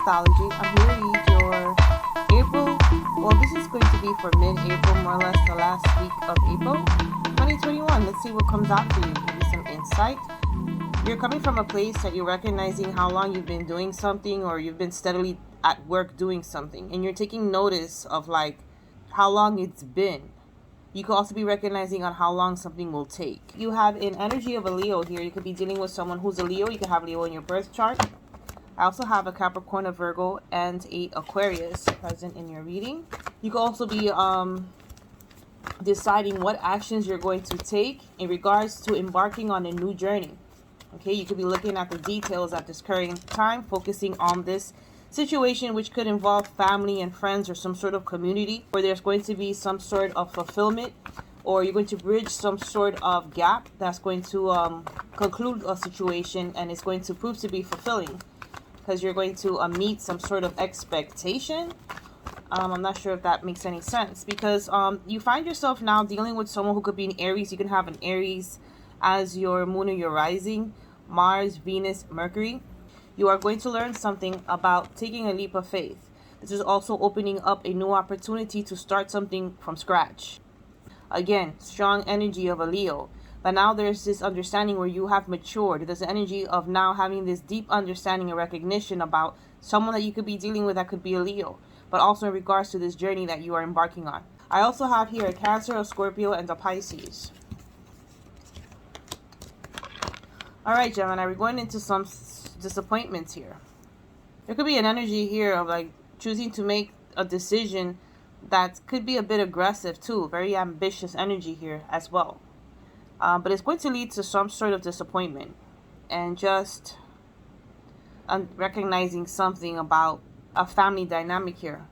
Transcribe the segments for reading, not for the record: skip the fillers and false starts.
Castology. I'm here to read your April. Well, this is going to be for mid-April, more or less the last week of April 2021. Let's see what comes out for you. Give you some insight. You're coming from a place that you're recognizing how long you've been doing something, or you've been steadily at work doing something, and you're taking notice of like how long it's been. You could also be recognizing on how long something will take. You have an energy of a Leo here. You could be dealing with someone who's a Leo. You could have Leo in your birth chart. I also have a Capricorn, a Virgo, and a Aquarius present in your reading. You could also be deciding what actions you're going to take in regards to embarking on a new journey. Okay, you could be looking at the details at this current time, focusing on this situation, which could involve family and friends or some sort of community where there's going to be some sort of fulfillment, or you're going to bridge some sort of gap that's going to conclude a situation, and it's going to prove to be fulfilling because you're going to meet some sort of expectation. I'm not sure if that makes any sense, because you find yourself now dealing with someone who could be an Aries. You can have an Aries as your moon or your rising, Mars, Venus, Mercury. You are going to learn something about taking a leap of faith. This is also opening up a new opportunity to start something from scratch. Again, strong energy of a Leo. But now there's this understanding where you have matured. There's the energy of now having this deep understanding and recognition about someone that you could be dealing with that could be a Leo, but also in regards to this journey that you are embarking on. I also have here a Cancer, a Scorpio, and a Pisces. All right, Gemini, we're going into some disappointments here. There could be an energy here of like choosing to make a decision that could be a bit aggressive too. Very ambitious energy here as well. But it's going to lead to some sort of disappointment and just recognizing something about a family dynamic here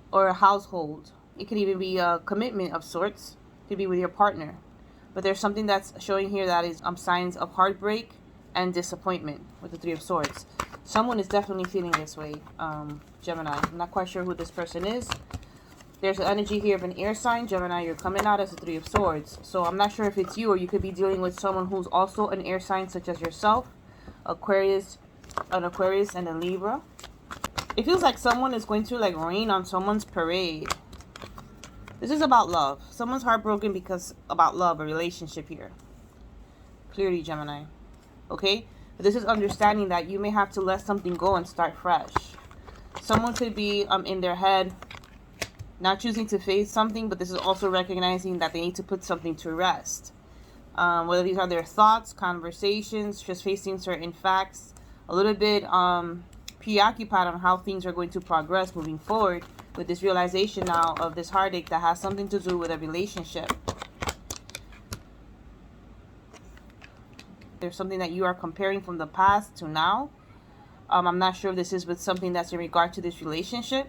or a household. It could even be a commitment of sorts. It could be with your partner. But there's something that's showing here that is signs of heartbreak and disappointment with the Three of Swords. Someone is definitely feeling this way, Gemini. I'm not quite sure who this person is. There's an energy here of an air sign. Gemini, you're coming out as a Three of Swords. So I'm not sure if it's you, or you could be dealing with someone who's also an air sign such as yourself. Aquarius, an Aquarius, and a Libra. It feels like someone is going to like rain on someone's parade. This is about love. Someone's heartbroken because about love, a relationship here. Clearly, Gemini. Okay? But this is understanding that you may have to let something go and start fresh. Someone could be in their head not choosing to face something, but this is also recognizing that they need to put something to rest. Whether these are their thoughts, conversations, just facing certain facts, a little bit preoccupied on how things are going to progress moving forward with this realization now of this heartache that has something to do with a relationship. There's something that you are comparing from the past to now. I'm not sure if this is with something that's in regard to this relationship,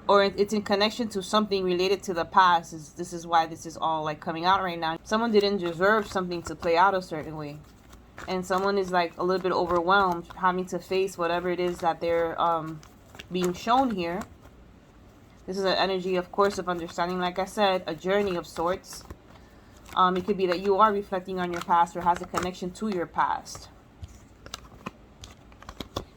or it's in connection to something related to the past. This is why this is all like coming out right now. Someone didn't deserve something to play out a certain way, and someone is like a little bit overwhelmed having to face whatever it is that they're being shown here. This is an energy, of course, of understanding, like I said, a journey of sorts. It could be that you are reflecting on your past or has a connection to your past.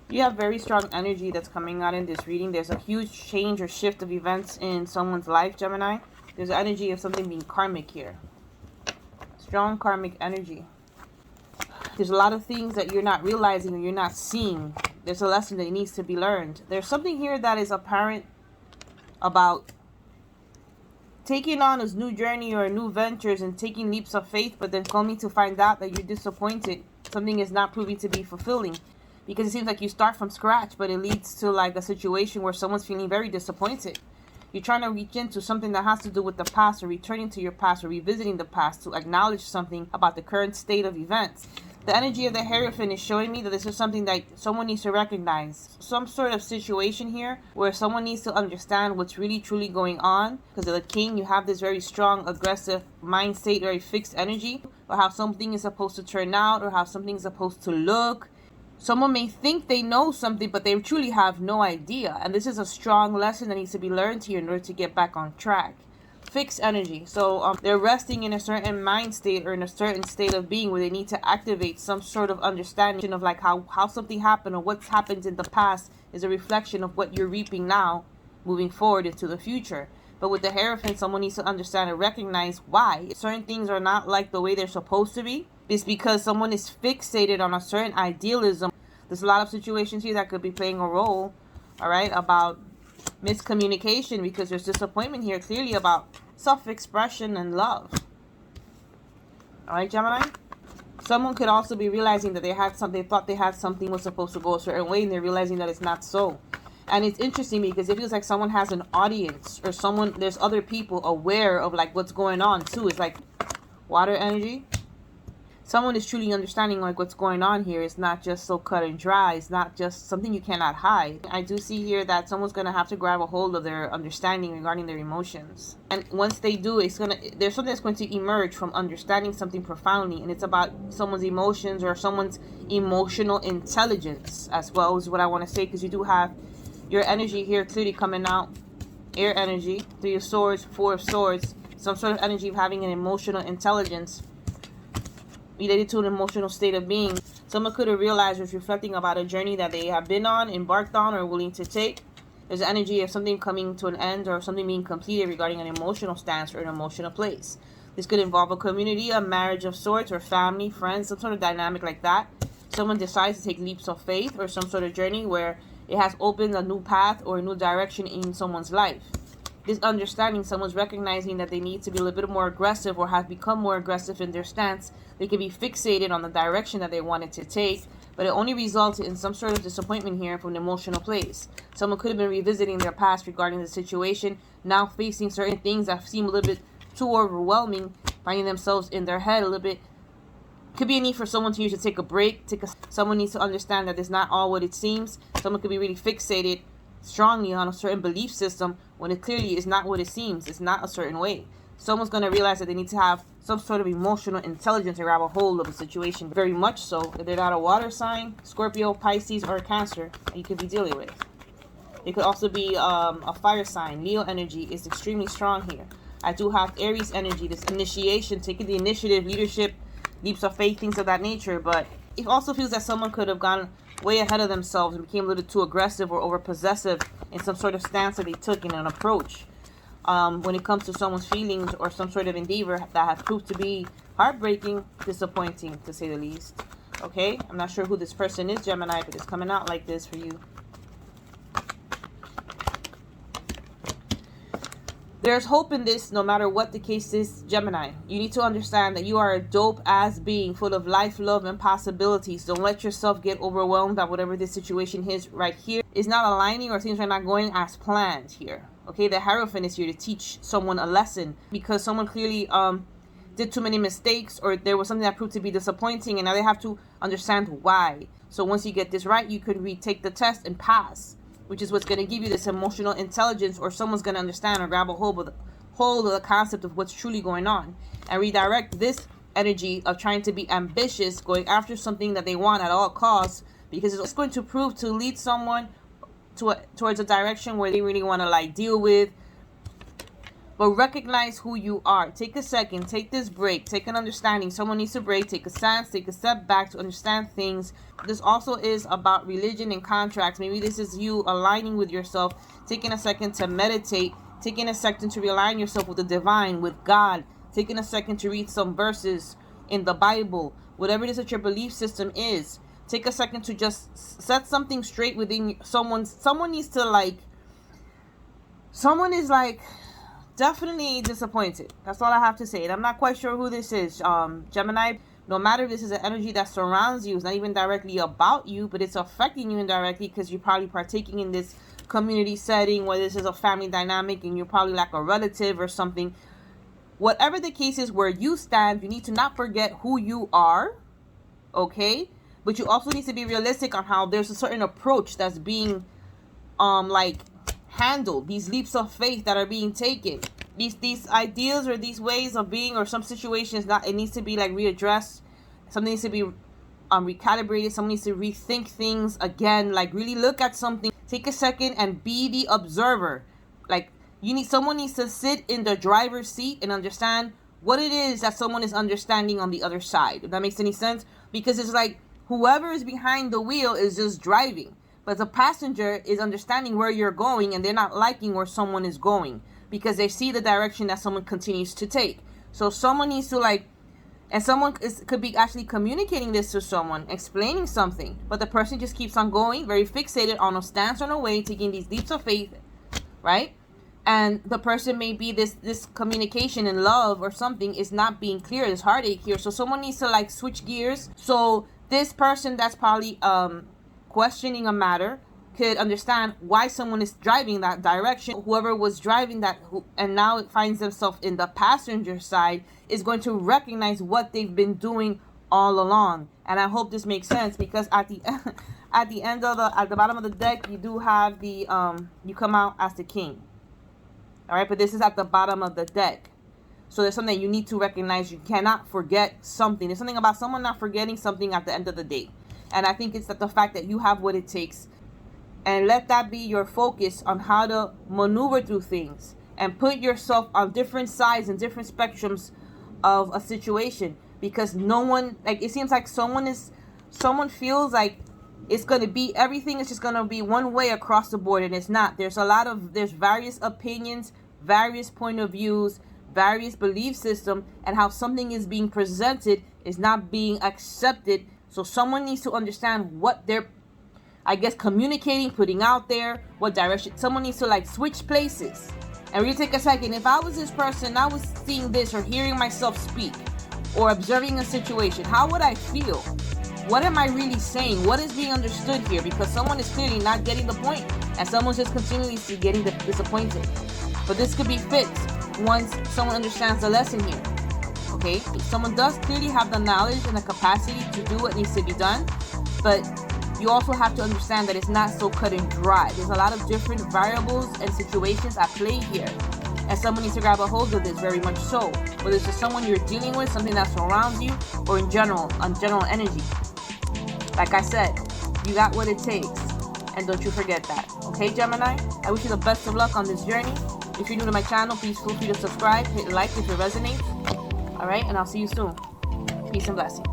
You have very strong energy that's coming out in this reading. There's a huge change or shift of events in someone's life, Gemini. There's an energy of something being karmic here. Strong karmic energy. There's a lot of things that you're not realizing or you're not seeing. There's a lesson that needs to be learned. There's something here that is apparent about taking on a new journey or new ventures and taking leaps of faith, but then coming to find out that you're disappointed. Something is not proving to be fulfilling. Because it seems like you start from scratch, but it leads to like a situation where someone's feeling very disappointed. You're trying to reach into something that has to do with the past, or returning to your past, or revisiting the past to acknowledge something about the current state of events. The energy of the Hierophant is showing me that this is something that someone needs to recognize. Some sort of situation here where someone needs to understand what's really truly going on. Because of the King, you have this very strong, aggressive mind state, very fixed energy, or how something is supposed to turn out, or how something is supposed to look. Someone may think they know something, but they truly have no idea. And this is a strong lesson that needs to be learned here in order to get back on track. fixed energy. So they're resting in a certain mind state or in a certain state of being where they need to activate some sort of understanding of like how something happened or what's happened in the past is a reflection of what you're reaping now moving forward into the future. But with the Hierophant, someone needs to understand and recognize why certain things are not like the way they're supposed to be. It's because someone is fixated on a certain idealism. There's a lot of situations here that could be playing a role, all right, about miscommunication, because there's disappointment here clearly about self-expression and love. All right, Gemini? Someone could also be realizing that they thought they had something was supposed to go a certain way, and they're realizing that it's not so. And it's interesting because it feels like someone has an audience, or there's other people aware of like what's going on too. It's like water energy. Someone is truly understanding like what's going on here. It's not just so cut and dry. It's not just something you cannot hide. I do see here that someone's going to have to grab a hold of their understanding regarding their emotions. And once they do, there's something that's going to emerge from understanding something profoundly. And it's about someone's emotions or someone's emotional intelligence as well, is what I want to say, because you do have your energy here clearly coming out. Air energy, 3 of Swords, 4 of Swords. Some sort of energy of having an emotional intelligence related to an emotional state of being. Someone could have realized or is reflecting about a journey that they have been on, embarked on, or willing to take. There's energy of something coming to an end or something being completed regarding an emotional stance or an emotional place. This could involve a community, a marriage of sorts, or family, friends, some sort of dynamic like that. Someone decides to take leaps of faith or some sort of journey where it has opened a new path or a new direction in someone's life. This understanding, someone's recognizing that they need to be a little bit more aggressive or have become more aggressive in their stance. They can be fixated on the direction that they wanted to take, but it only resulted in some sort of disappointment here from an emotional place. Someone could have been revisiting their past regarding the situation, now facing certain things that seem a little bit too overwhelming, finding themselves in their head a little bit. Could be a need for someone to usually take a break. Someone needs to understand that it's not all what it seems. Someone could be really fixated strongly on a certain belief system when it clearly is not what it seems. It's not a certain way. Someone's going to realize that they need to have some sort of emotional intelligence to grab a hold of a situation. Very much so. If they're not a water sign, Scorpio, Pisces, or Cancer, that you could be dealing with. It could also be a fire sign. Leo energy is extremely strong here. I do have Aries energy, this initiation, taking the initiative, leadership, leaps of faith, things of that nature. But it also feels that someone could have gone way ahead of themselves and became a little too aggressive or over possessive in some sort of stance that they took in an approach. When it comes to someone's feelings or some sort of endeavor that has proved to be heartbreaking, disappointing, to say the least. Okay? I'm not sure who this person is, Gemini, but it's coming out like this for you. There's hope in this no matter what the case is, Gemini. You need to understand that you are a dope-ass being full of life, love, and possibilities. Don't let yourself get overwhelmed by whatever this situation is right here. It's not aligning or things are not going as planned here. Okay, the Hierophant is here to teach someone a lesson because someone clearly did too many mistakes or there was something that proved to be disappointing and now they have to understand why. So once you get this right, you could retake the test and pass, which is what's going to give you this emotional intelligence, or someone's going to understand or grab a hold of the concept of what's truly going on and redirect this energy of trying to be ambitious, going after something that they want at all costs, because it's going to prove to lead someone towards a direction where they really want to like deal with. But recognize who you are. Take a second, take this break, take an understanding. Someone needs to break, take a stance, take a step back to understand things. This also is about religion and contracts. Maybe this is you aligning with yourself, taking a second to meditate, taking a second to realign yourself with the divine, with God, taking a second to read some verses in the Bible, whatever it is that your belief system is. Take a second to just set something straight within someone needs to like, someone is like definitely disappointed. That's all I have to say. And I'm not quite sure who this is. Gemini, no matter if this is an energy that surrounds you, it's not even directly about you, but it's affecting you indirectly because you're probably partaking in this community setting where this is a family dynamic and you're probably like a relative or something. Whatever the case is where you stand, you need to not forget who you are, okay? But you also need to be realistic on how there's a certain approach that's being like handled, these leaps of faith that are being taken, these ideas or these ways of being or some situations that it needs to be like readdressed. Something needs to be recalibrated. Someone needs to rethink things again, like really look at something, take a second and be the observer. Like someone needs to sit in the driver's seat and understand what it is that someone is understanding on the other side. If that makes any sense? Because it's like whoever is behind the wheel is just driving, but the passenger is understanding where you're going, and they're not liking where someone is going because they see the direction that someone continues to take. So someone needs to and someone could be actually communicating this to someone, explaining something, but the person just keeps on going, very fixated on a stance on a way, taking these leaps of faith, right? And the person may be this communication in love or something is not being clear. There's heartache here. So someone needs to switch gears. So this person that's probably questioning a matter could understand why someone is driving that direction. Whoever was driving that and now it finds themselves in the passenger side is going to recognize what they've been doing all along. And I hope this makes sense, because at the bottom of the deck, you do have the you come out as the king. All right, but this is at the bottom of the deck. So there's something you need to recognize. You cannot forget something. There's something about someone not forgetting something at the end of the day. And I think it's that the fact that you have what it takes. And let that be your focus on how to maneuver through things. And put yourself on different sides and different spectrums of a situation. Because no one, it seems like someone feels like it's going to be, everything is just going to be one way across the board, and it's not. There's various opinions, various point of views, various belief system, and how something is being presented is not being accepted. So someone needs to understand what they're, communicating, putting out there, what direction. Someone needs to switch places and really take a second. If I was this person, I was seeing this or hearing myself speak or observing a situation, how would I feel? What am I really saying? What is being understood here? Because someone is clearly not getting the point, and someone's just continuously getting disappointed. But this could be fixed once someone understands the lesson here. Okay? Someone does clearly have the knowledge and the capacity to do what needs to be done, but you also have to understand that it's not so cut and dry. There's a lot of different variables and situations at play here, and someone needs to grab a hold of this, very much so. Whether it's just someone you're dealing with, something that surrounds you, or in general, on general energy. Like I said, you got what it takes, and don't you forget that. Okay, Gemini? I wish you the best of luck on this journey. If you're new to my channel, please feel free to subscribe, hit like if it resonates. All right, and I'll see you soon. Peace and blessings.